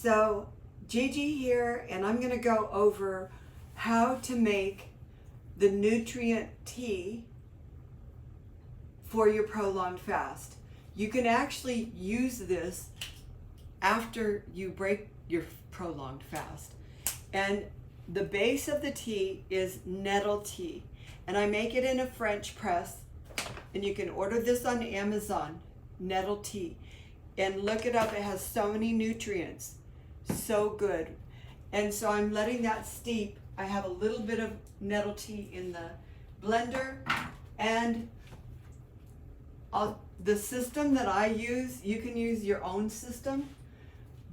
So Gigi here, and I'm going to go over how to make the nutrient tea for your prolonged fast. You can actually use this after you break your prolonged fast. And the base of the tea is nettle tea. And I make it in a French press. And you can order this on Amazon, nettle tea. And look it up, it has so many nutrients. So good. And so I'm letting that steep. I have a little bit of nettle tea in the blender. And the system that I use, you can use your own system.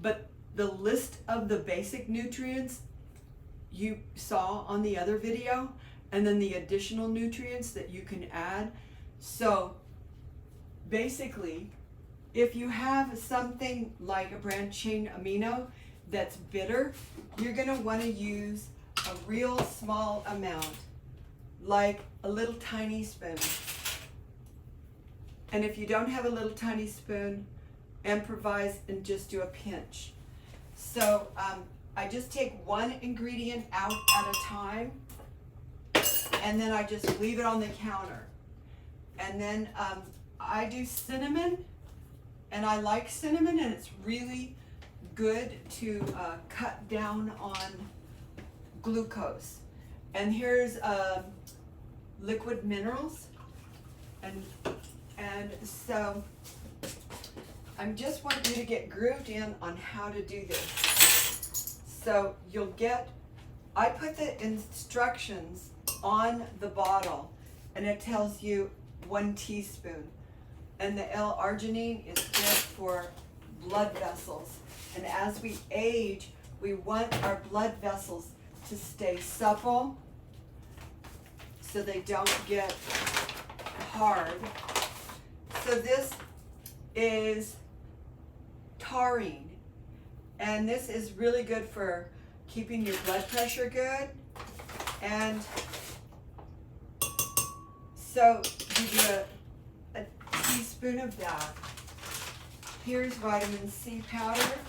But the list of the basic nutrients you saw on the other video, and then the additional nutrients that you can add. So basically, if you have something like a branched chain amino that's bitter, you're gonna wanna use a real small amount, like a little tiny spoon. And if you don't have a little tiny spoon, improvise and just do a pinch. So I just take one ingredient out at a time, and then I just leave it on the counter. And then I do cinnamon, and I like cinnamon, and it's really good to cut down on glucose. And here's liquid minerals, and so I just want you to get grooved in on how to do this. So you'll get, I put the instructions on the bottle, and it tells you 1 teaspoon. And the L-arginine is good for blood vessels. And as we age, we want our blood vessels to stay supple so they don't get hard. So this is taurine, and this is really good for keeping your blood pressure good. And so you do a teaspoon of that. Here's vitamin C powder.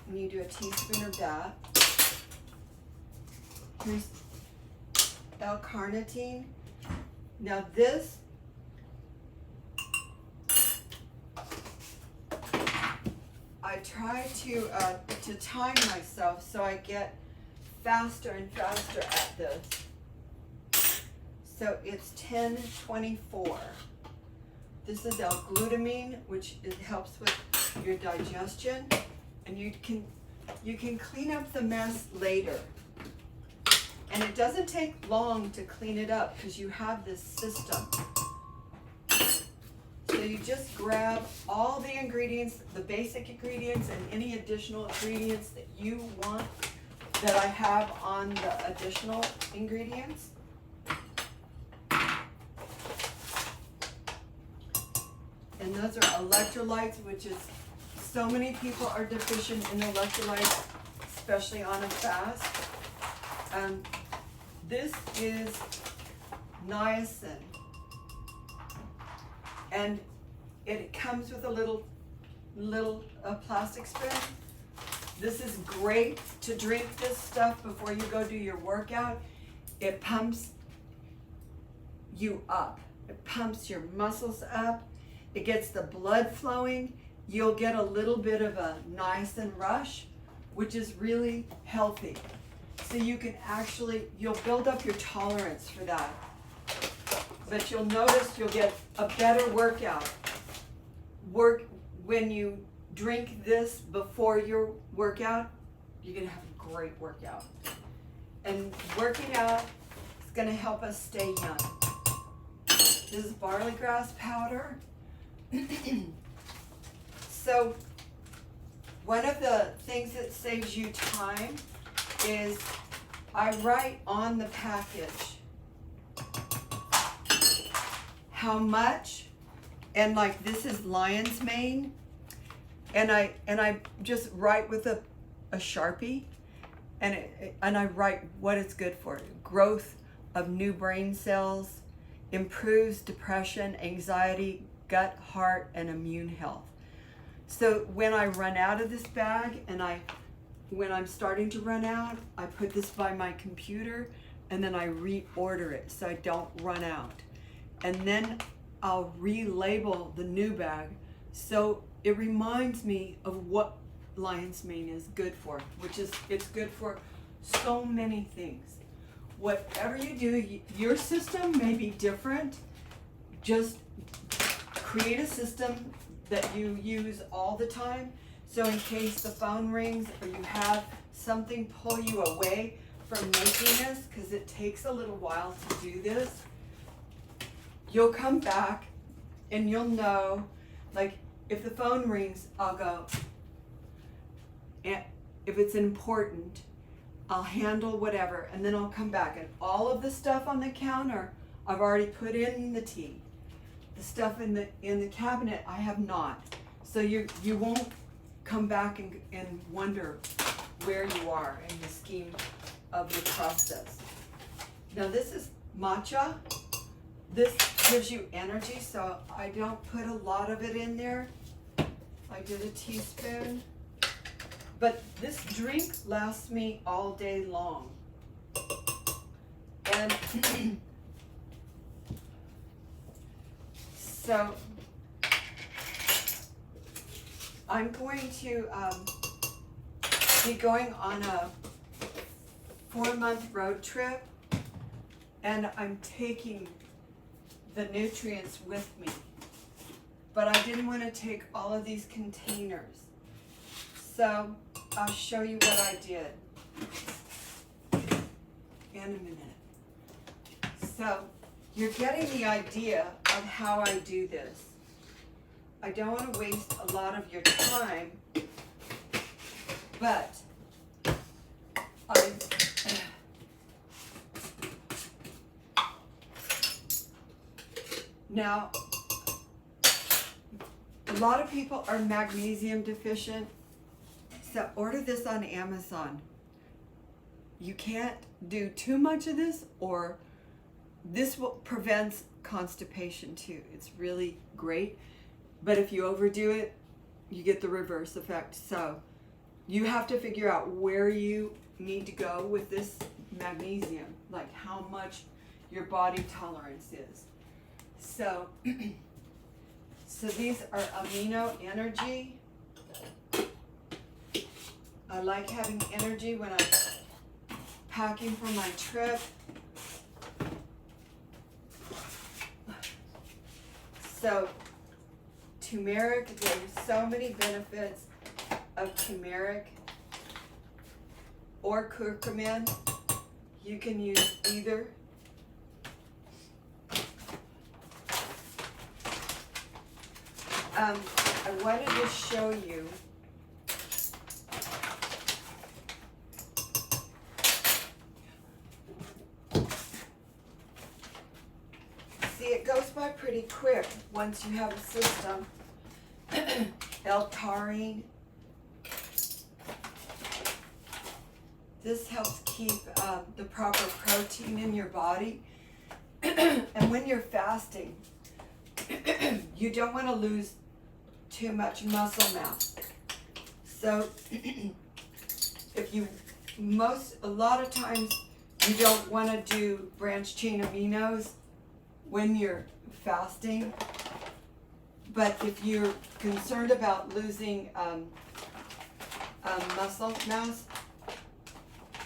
And you do a teaspoon of that. Here's L-carnitine. Now this, I try to time myself so I get faster and faster at this. So it's 10:24. This is L-glutamine, which helps with your digestion, and you can clean up the mess later. And it doesn't take long to clean it up because you have this system. So you just grab all the ingredients, the basic ingredients, and any additional ingredients that you want that I have on the additional ingredients. And those are electrolytes, which is, so many people are deficient in electrolytes, especially on a fast. This is niacin, and it comes with a little plastic spoon. This is great to drink this stuff before you go do your workout. It pumps you up. It pumps your muscles up. It gets the blood flowing. You'll get a little bit of a niacin rush, which is really healthy. So you can you'll build up your tolerance for that. But you'll notice you'll get a better workout. When you drink this before your workout, you're gonna have a great workout. And working out is gonna help us stay young. This is barley grass powder. So one of the things that saves you time is I write on the package how much, and like this is lion's mane, and I just write with a Sharpie, and I write what it's good for: growth of new brain cells, improves depression, anxiety, gut, heart, and immune health. So when I run out of this bag, and when I'm starting to run out, I put this by my computer and then I reorder it so I don't run out. And then I'll relabel the new bag so it reminds me of what lion's mane is good for, which is it's good for so many things. Whatever you do, your system may be different. Just create a system that you use all the time. So in case the phone rings or you have something pull you away from making this, because it takes a little while to do this, you'll come back and you'll know, like if the phone rings, I'll go, and if it's important, I'll handle whatever, and then I'll come back, and all of the stuff on the counter, I've already put in the tea. The stuff in the cabinet, I have not. So you won't come back and wonder where you are in the scheme of the process. Now this is matcha. This gives you energy, so I don't put a lot of it in there. I did a teaspoon. But this drink lasts me all day long. And so I'm going to be going on a 4-month road trip, and I'm taking the nutrients with me. But I didn't want to take all of these containers. So I'll show you what I did in a minute. So you're getting the idea of how I do this. I don't want to waste a lot of your time, but now a lot of people are magnesium deficient. So order this on Amazon. You can't do too much of this, or this prevents constipation too. It's really great. But if you overdo it, you get the reverse effect. So you have to figure out where you need to go with this magnesium, like how much your body tolerance is. So, so these are Amino Energy. I like having energy when I'm packing for my trip. So, turmeric, there's so many benefits of turmeric or curcumin. You can use either. I wanted to show you it goes by pretty quick once you have a system. L-taurine. This helps keep the proper protein in your body. And when you're fasting, you don't want to lose too much muscle mass. So if you, a lot of times you don't want to do branched chain aminos when you're fasting, but if you're concerned about losing muscle mass,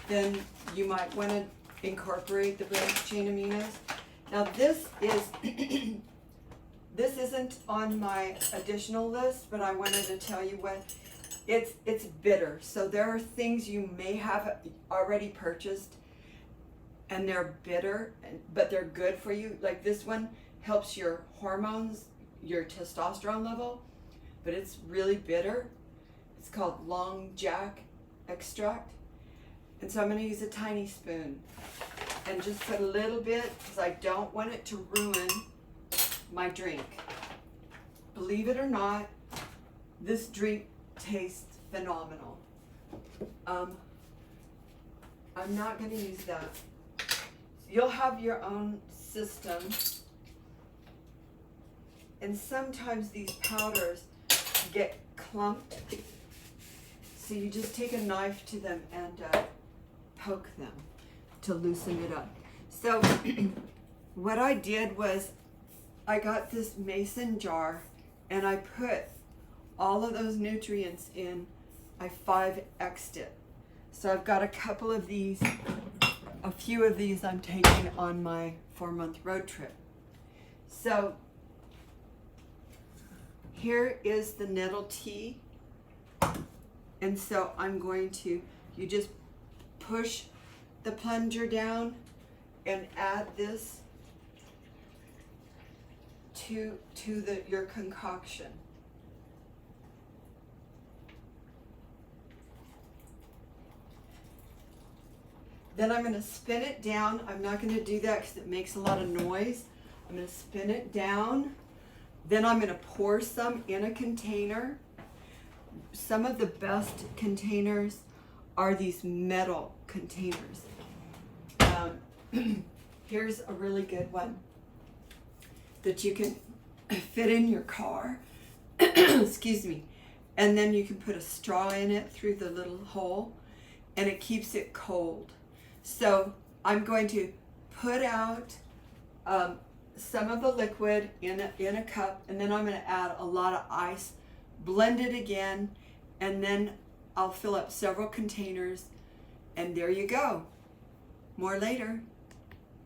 then you might want to incorporate the branched chain aminos. Now this is this isn't on my additional list, but I wanted to tell you what it's bitter. So there are things you may have already purchased and they're bitter, but they're good for you. Like this one helps your hormones, your testosterone level, but it's really bitter. It's called Long Jack extract. And so I'm going to use a tiny spoon and just put a little bit because I don't want it to ruin my drink. Believe it or not, this drink tastes phenomenal. I'm not going to use that. You'll have your own system, And sometimes these powders get clumped. So you just take a knife to them and poke them to loosen it up. So what I did was I got this mason jar and I put all of those nutrients in. I 5X'd it. So I've got a couple of these, a few of these I'm taking on my 4-month road trip. So here is the nettle tea. And so I'm going to, you just push the plunger down and add this to your concoction. Then I'm going to spin it down. I'm not going to do that because it makes a lot of noise. I'm going to spin it down. Then I'm going to pour some in a container. Some of the best containers are these metal containers. Here's a really good one that you can fit in your car. Excuse me. And then you can put a straw in it through the little hole and it keeps it cold. So I'm going to put out some of the liquid in a cup, and then I'm going to add a lot of ice, blend it again, and then I'll fill up several containers, and there you go. More later.